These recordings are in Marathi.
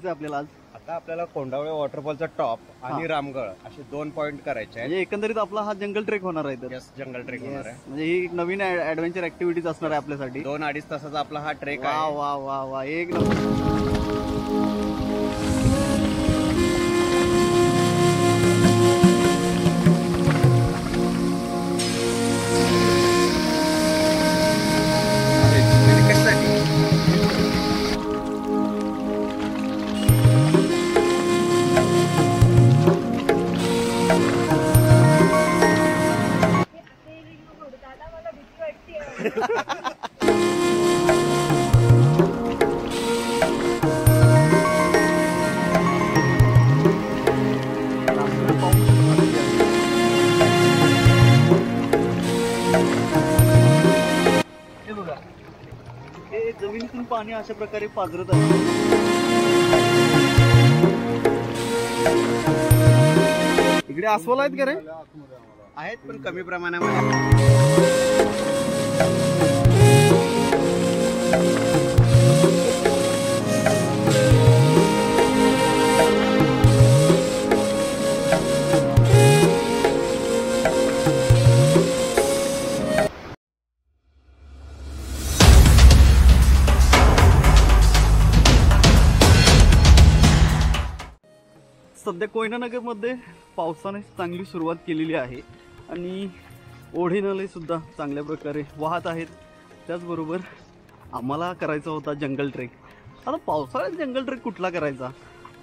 जायचं आपल्याला आज? आता आपल्याला कोंडावळे वॉटरफॉलचा टॉप आणि रामगळ असे 2 पॉइंट करायचे आहेत. म्हणजे एकंदरीत आपला हा जंगल ट्रेक होणार आहे. तर यस, जंगल ट्रेक होणार आहे. म्हणजे ही एक नवीन ऍडव्हेंचर ऍक्टिव्हिटीज असणार आहे आपल्यासाठी. 2-2.5 तासाचा आपला हा ट्रेक वा आहे. वा वा वा, एक नंबर. जमिनीतून पाणी अशा प्रकारे पाझरत आहे. इकडे अस्वल आहेत का रे? आहेत पण कमी प्रमाणामध्ये. सध्या कोयना नगरमध्ये पावसाने चांगली सुरुवात केलेली आहे आणि ओढे नाले सुद्धा चांगल्या प्रकारे वाहत आहेत. त्याचबरोबर आम्हाला करायचा होता जंगल ट्रेक. आता पावसाळ्यात जंगल ट्रेक कुठला करायचा?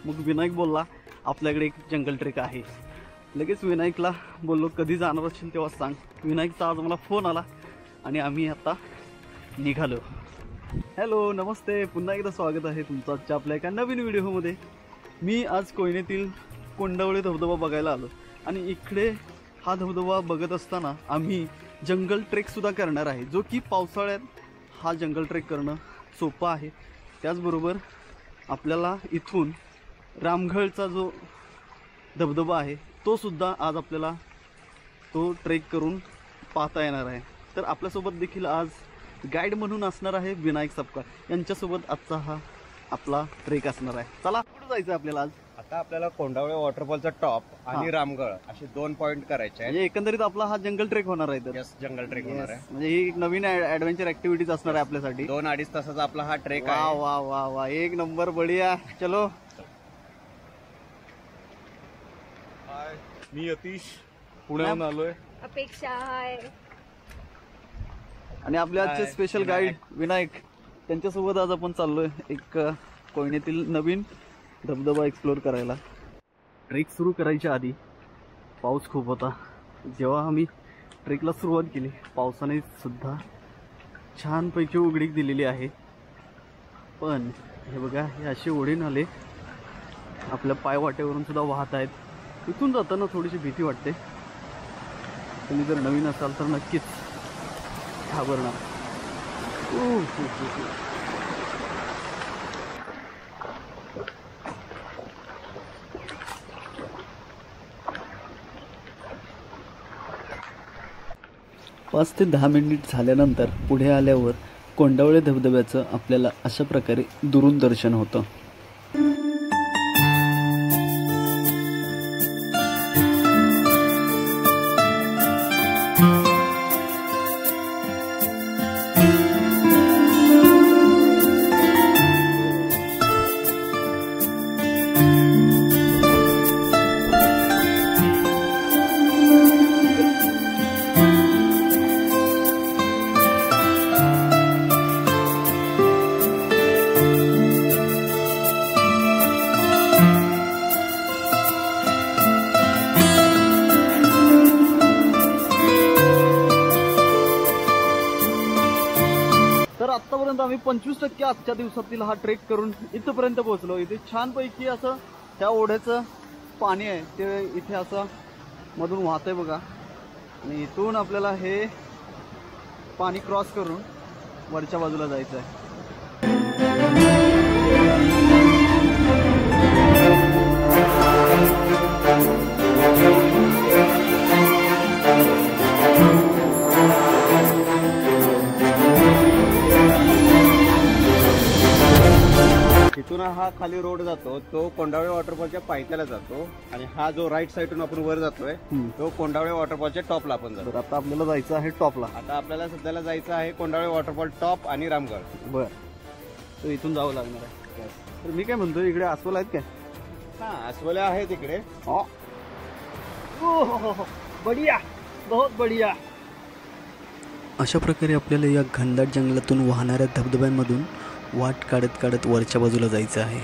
मग विनायक बोलला आपल्याकडे एक जंगल ट्रेक आहे. लगेच विनायकला बोललो कधी जाणार असेल तेव्हा सांग. विनायकचा आज मला फोन आला आणि आम्ही आता निघालो. हॅलो, नमस्ते, पुन्हा एकदा स्वागत आहे तुमचं आजच्या आपल्या एका नवीन व्हिडिओमध्ये. मी आज कोयनेतील कोंडावळे धबधबा बघायला आलो आणि इकडे हा धबधबा बघत असताना आम्ही जंगल ट्रेकसुद्धा करणार आहे, जो की पावसाळ्यात हा जंगल ट्रेक करणं सोपं आहे. त्याचबरोबर आपल्याला इथून रामगळचा जो धबधबा आहे तो सुद्धा आज आपल्याला तो ट्रेक करून पाहता येणार आहे. तर आपल्यासोबत देखील आज गाईड म्हणून असणार आहे विनायक सपकाळ. यांच्यासोबत आजचा हा आपला ट्रेक असणार आहे. चला, कुठं जायचं आपल्याला आज? आता आपल्याला कोंडावळे वॉटरफॉलचा टॉप आणि रामगळ असे 2 पॉइंट करायचे आहेत. म्हणजे एकंदरीत आपला हा जंगल ट्रेक होणार आहे. तर यस, जंगल ट्रेक होणार आहे. म्हणजे ही एक नवीन ऍडव्हेंचर ऍक्टिव्हिटीज असणार आहे आपल्यासाठी. 2-2.5 तासाचा आपला हा ट्रेक वा आहे. वा वा वा, एक नंबर, बढिया. चलो. मी अतिश पुण्याहून आलोय. अपेक्षा आहे आणि आपले आजचे स्पेशल गाईड विनायक, त्यांच्यासोबत आज आपण चाललोय एक कोयनेतील नवीन धबधबा एक्सप्लोर करायला. ट्रेक सुरू करायच्या आधी पाऊस खूप होता. जेव्हा आम्ही ट्रेकला सुरुवात केली पावसाने सुद्धा छानपैकी उघडीक दिलेली आहे. पण हे बघा, हे असे ओढे नाले आपल्या पायवाटेवरून सुद्धा वाहत आहेत. इथून जाताना थोडीशी भीती वाटते. तुम्ही जर नवीन असाल तर नक्कीच घाबरणार. पाच ते 10 मिनिट झाल्यानंतर पुढे आल्यावर कोंडावळे धबधब्याचं आपल्याला अशा प्रकारे दुरून दर्शन होतं. आतापर्यंत आम्ही 25% आजच्या दिवसातील हा ट्रेक करून इथपर्यंत पोहोचलो. इथे छानपैकी असं त्या ओढ्याचं पाणी आहे ते इथे असं मधून वाहतंय बघा. आणि इथून आपल्याला हे पाणी क्रॉस करून वरच्या बाजूला जायचं आहे. इथून हा खाली रोड जातो तो कोंडावळे वॉटरफॉलच्या पायथ्याला जातो आणि हा जो राईट साईडून आपण वर जातोय तो कोंडावळे वॉटरफॉलच्या टॉपला आपण जातो. तर आता आपल्याला जायचं आहे टॉपला. आता आपल्याला सध्याला जायचं आहे कोंडावळे वॉटरफॉल टॉप आणि रामगड. बर, तर इथून जावं लागणार आहे. तर मी काय म्हणतो, इकडे अस्वल आहेत काय? हा अस्वल्या आहेत इकडे. बढिया, बहुत बढिया. अशा प्रकारे आपल्याला या घनदाट जंगलातून वाहणाऱ्या धबधब्यांमधून वाट काढत काढत वरच्या बाजूला जायचं आहे.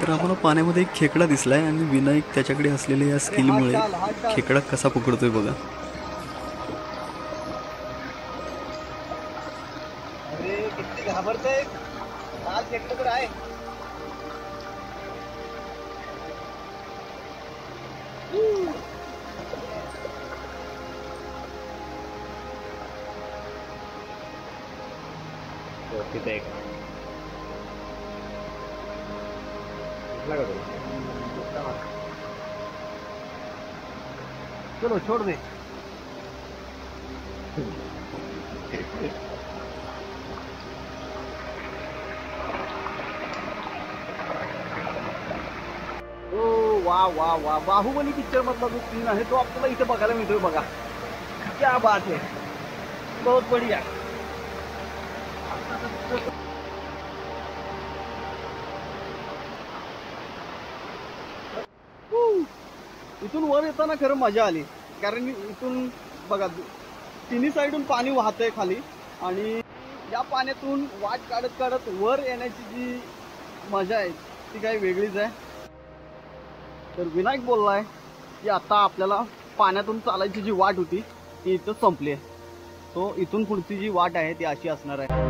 तर आम्हाला पाण्यामध्ये एक खेकडा दिसलाय आणि विनायक त्याच्याकडे असलेल्या या स्किलमुळे खेकडा कसा पकडतोय बघा. अरे किती घाबरतंय, लाल खेकडं तर आहे. तिथे एक चलो छोड़ दे. ओ वा वा वा, बाहुबली पिक्चर मधला जो सीन आहे तो आपल्याला इथे बघायला मिळतोय बघा. क्या बात है, बहुत बढ़िया. इथून वर येताना खरं मजा आली, कारण इथून बघा तिन्ही साईडून पाणी वाहतंय खाली आणि या पाण्यातून वाट काढत काढत वर येण्याची जी मजा आहे ती काही वेगळीच आहे. तर विनायक बोललाय की आता आपल्याला पाण्यातून चालायची जी वाट होती ती इथं संपली आहे. तो इथून पुढची जी वाट आहे ती अशी असणार आहे.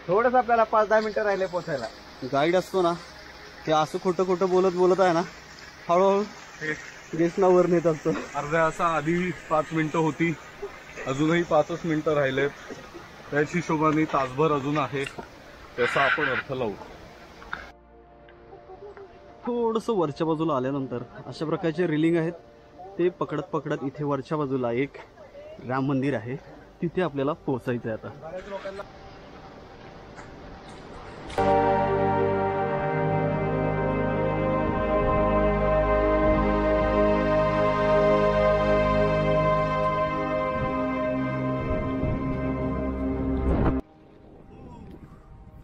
थोडंसं आपल्याला 5-10 मिनिटं राहिले पोहोचायला. गाईड असतो ना ते असं खोटं खोटं बोलत आहे ना, हळूहळू गेस्टला वर नेत असतो. अर्ध्या असा आधी 5 मिनिटं होती, अजूनही 5च मिनिटं राहिलेत. त्याच हिशोबाने तासभर अजून आहे, त्याचा आपण अर्थ लावू. थोडंसं वरच्या बाजूला आल्यानंतर अशा प्रकारचे रिलिंग आहेत, ते पकडत पकडत इथे वरच्या बाजूला एक राम मंदिर आहे, तिथे आपल्याला पोहोचायचं आहे आता.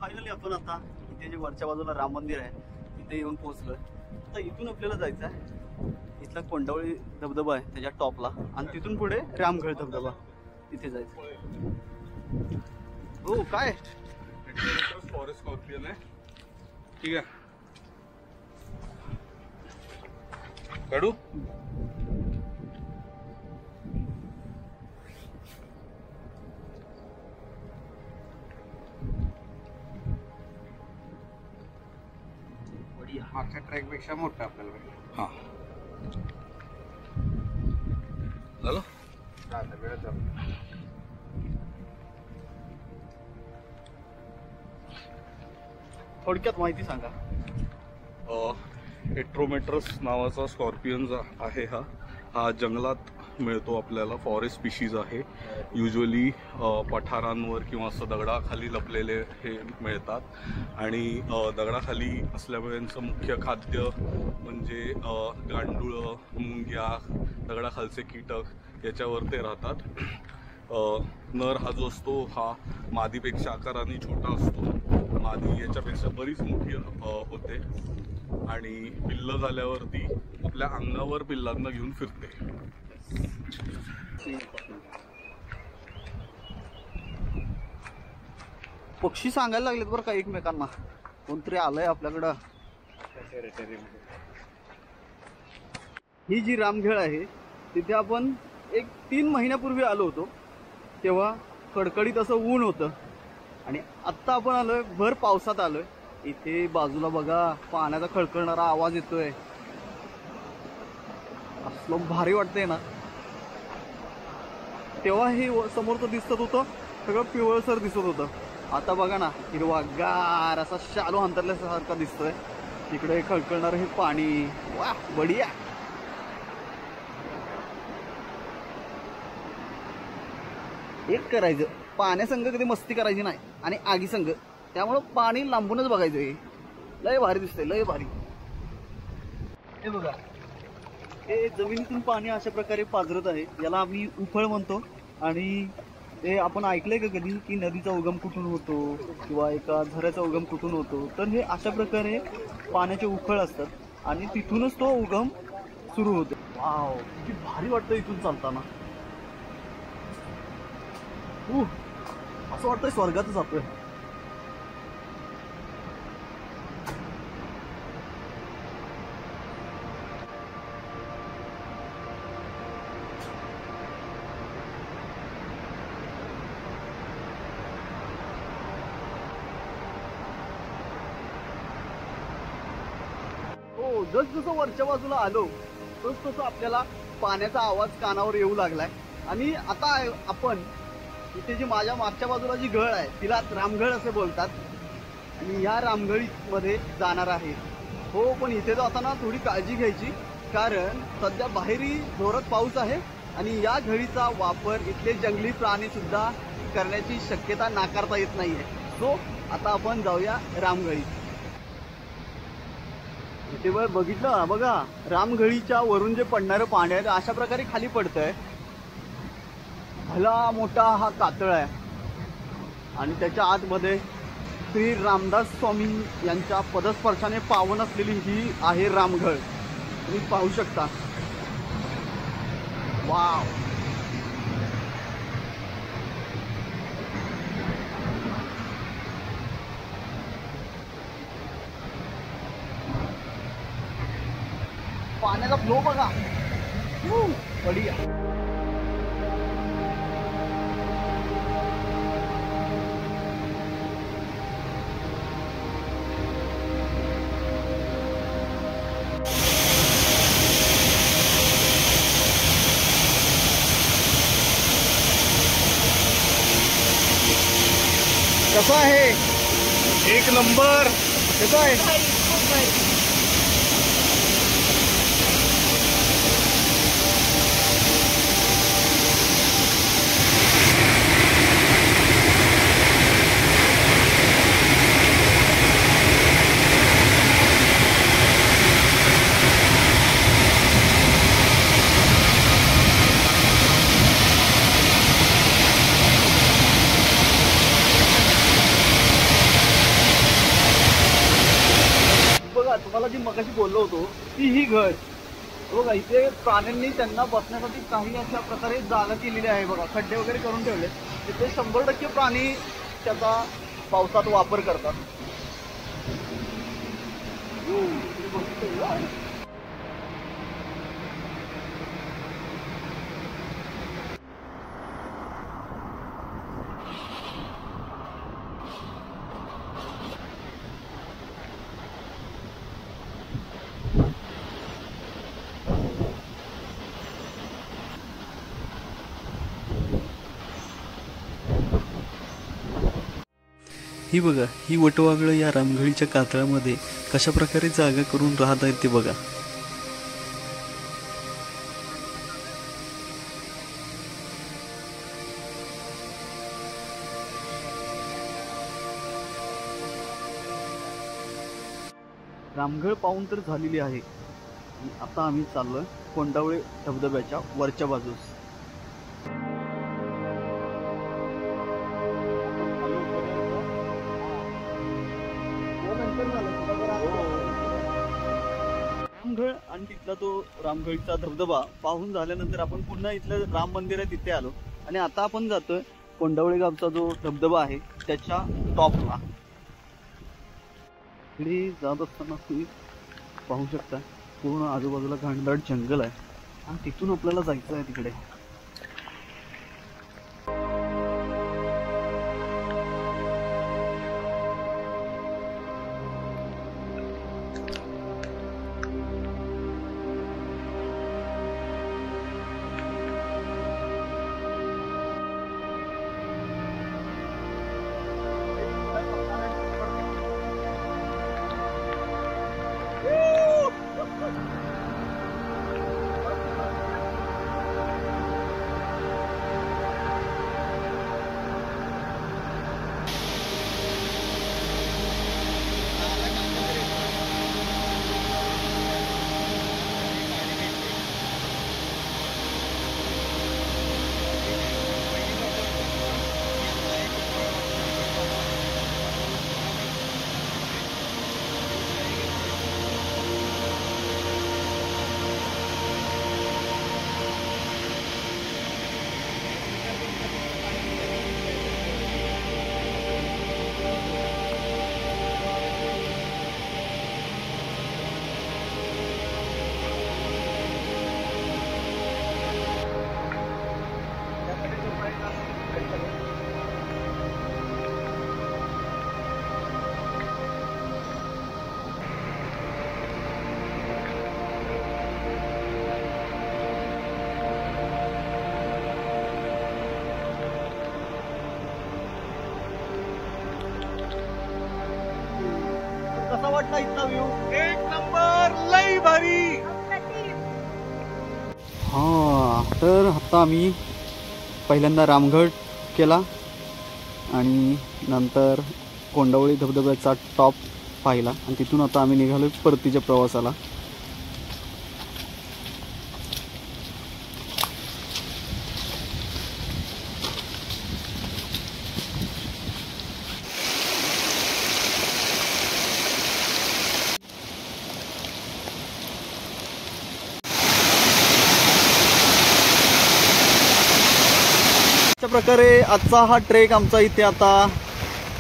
फायनली आपण आता इथे जे वरच्या बाजूला राम मंदिर आहे तिथे येऊन पोहोचलोय. आता इथून आपल्याला जायचं आहे, इथला कोंडावळी धबधबा आहे त्याच्या टॉपला आणि तिथून पुढे रामगड धबधबा तिथे जायचं. हो काय फॉरेस्ट स्कॉर्पियन आहे, ठीक आहे काढू. मागच्या ट्रॅक पेक्षा मोठा आपल्याला भेटेल. हा झालं. वेळ झाला. थोडक्यात माहिती सांगा. एट्रोमेट्रस नावाचा स्कॉर्पियन आहे. हा जंगलात मिळतो आपल्याला, फॉरेस्ट स्पीशीज आहे. युजली पठारांवर किंवा असं दगडाखाली लपलेले हे मिळतात आणि दगडाखाली असल्यामुळे यांचं मुख्य खाद्य म्हणजे गांडूळं, मुंग्या, दगडाखालचे कीटक याच्यावर ते राहतात. नर हा जो असतो हा मादीपेक्षा आकाराने छोटा असतो. मादी याच्यापेक्षा बरीच मोठी होते आणि पिल्लं झाल्यावरती आपल्या अंगावर पिल्लांना घेऊन फिरते. पक्षी सांगायला लागलेत बरं का एकमेकांना, कोणतरी आलंय आपल्याकडं. ही जी रामघळ आहे तिथे आपण एक 3 महिन्यापूर्वी आलो होतो, तेव्हा कडकडीत असं ऊन होतं आणि आत्ता आपण आलोय भर पावसात आलोय. इथे बाजूला बघा पाण्याचा खळखळणारा आवाज येतोय, असलं भारी वाटतंय ना. तेव्हा हे समोरचं दिसत होतं सगळं पिवळसर दिसत होतं, आता बघा ना हिरवागार असा शालो अंतरल्यासारखा दिसतोय. तिकडे खळखळणारं हे पाणी, वा बढिया. एक करायचं, पाण्यासंग कधी मस्ती करायची नाही आणि आगी संग, त्यामुळं पाणी लांबूनच बघायचं. हे लय भारी दिसतंय, लय भारी. हे बघा हे जमिनीतून पाणी अशा प्रकारे पाझरत आहे, याला आम्ही उफळ म्हणतो. आणि ते आपण ऐकलंय का कधी की नदीचा उगम कुठून होतो किंवा एका झऱ्याचा उगम कुठून होतो, तर हे अशा प्रकारे पाण्याचे उफळ असतात आणि तिथूनच तो उगम सुरू होतो. वाव किती भारी वाटतं इथून चालताना. असं वाटतंय स्वर्गातच जातोय. हो, जसं वरच्या बाजूला आलो तसं आपल्याला पाण्याचा आवाज कानावर येऊ लागलाय. आणि आता आपण इथे जी माझ्या मागच्या बाजूला जी घळ आहे तिला रामघळ असे बोलतात आणि या रामघळीमध्ये जाणार आहे. हो, पण इथे जाताना थोडी काळजी घ्यायची, कारण सध्या बाहेरही जोरात पाऊस आहे आणि या घळीचा वापर इथले जंगली प्राणी सुद्धा करण्याची शक्यता नाकारता येत नाहीये. सो आता आपण जाऊया रामघळीत. इथे बघितलं बघा, रामघळीच्या वरून जे पडणारं पाणी आहे अशा प्रकारे खाली पडतंय. भला मोठा हा कातळ आहे आणि त्याच्या आतमध्ये श्री रामदास स्वामी यांच्या पदस्पर्शाने पावन असलेली ही आहे रामघळ. तुम्ही पाहू शकता. वाव, पाण्याचा फ्लो बघा, बढिया. कसं आहे? एक नंबर. कसं आहे? तुम्हाला जी मगाशी बोललो होतो ती ही घळ बघा. इथे प्राण्यांनी त्यांना बसण्यासाठी काही अशा प्रकारे जागा केलेली आहे बघा, खड्डे वगैरे करून ठेवले. तिथे 100% प्राणी त्याचा पावसात वापर करतात. ही बघा, ही वटवाघळं या रामघळीच्या कातळामध्ये कशा प्रकारे जागा करून राहत आहेत ते बघा. रामघळ पाहून तर झालेली आहे. आता आम्ही चाललोय कोंडावळे धबधब्याच्या वरच्या बाजूस. रामघळ आणि तिथला तो रामघळीचा धबधबा पाहून झाल्यानंतर आपण पुन्हा इथलं राम मंदिर आहे तिथे आलो आणि आता आपण जातोय कोंडावळे गावचा जो धबधबा आहे त्याच्या टॉपला. इकडे जात असताना तुम्ही पाहू शकता पूर्ण आजूबाजूला घनदाट जंगल आहे आणि तिथून आपल्याला जायचं आहे तिकडे. कसा वाटला इथला व्ह्यू? एक नंबर, लई भारी. हां, तर आता आम्ही पहिल्यांदा रामगड केला आणि नंतर कोंडावळी धबधब्याचा टॉप पाहिला आणि तिथून आता आम्ही निघालो परतीच्या प्रवासाला. अशा प्रकारे आजचा हा ट्रेक आमचा इथे आता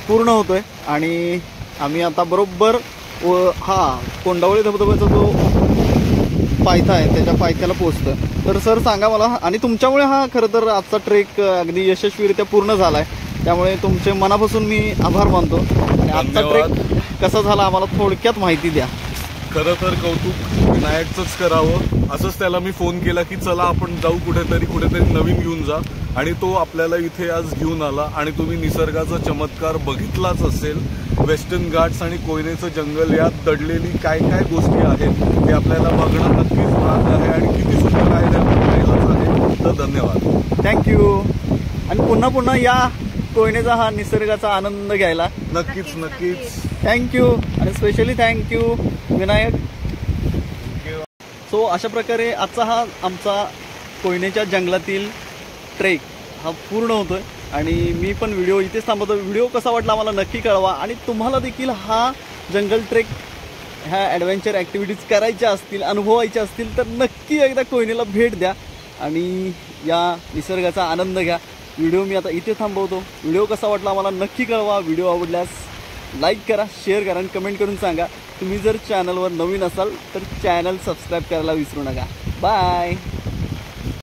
पूर्ण होतोय आणि आम्ही आता बरोबर कोंडावळी धबधब्याचा जो पायथा आहे त्याच्या पायथ्याला पोहोचतोय. तर सर सांगा मला, आणि तुमच्यामुळे हा खरं तर आजचा ट्रेक अगदी यशस्वीरित्या पूर्ण झालाय, त्यामुळे तुमचे मनापासून मी आभार मानतो. आणि आजचा ट्रेक कसा झाला आम्हाला थोडक्यात माहिती द्या. खरं तर कौतुक विनायकचंच करावं. असंच त्याला मी फोन केला की चला आपण जाऊ कुठेतरी नवीन घेऊन जा, आणि तो आपल्याला इथे आज घेऊन आला. आणि तुम्ही निसर्गाचा चमत्कार बघितलाच असेल. वेस्टर्न घाट्स आणि कोयनेचं जंगल यात दडलेली काय काय गोष्टी आहेत ते आपल्याला बघणं नक्कीच भाग आहे आणि किती सुंदर आहे ते आपण पाहिलंच आहे. तर धन्यवाद, थँक्यू. आणि पुन्हा पुन्हा या कोयनेचा हा निसर्गाचा आनंद घ्यायला. नक्कीच. थँक्यू. आणि स्पेशली थँक्यू विनायक. सो अशा प्रकारे आजचा हा आमचा कोयनेच्या जंगलातील ट्रेक हा पूर्ण होतोय आणि मी पण व्हिडिओ इथेच थांबवतो. व्हिडिओ कसा वाटला मला नक्की कळवा. आणि तुम्हाला देखील हा जंगल ट्रेक, ह्या ॲडव्हेंचर ॲक्टिव्हिटीज करायच्या असतील, अनुभवायच्या असतील तर नक्की एकदा कोयनेला भेट द्या आणि या निसर्गाचा आनंद घ्या. व्हिडिओ मी आता इथे थांबवतो. व्हिडिओ कसा वाटला मला नक्की कळवा. व्हिडिओ आवडल्यास लाईक करा, शेअर करा आणि कमेंट करून सांगा. तुम्ही जर चॅनलवर नवीन असाल तर चॅनल सबस्क्राईब करायला विसरू नका. बाय.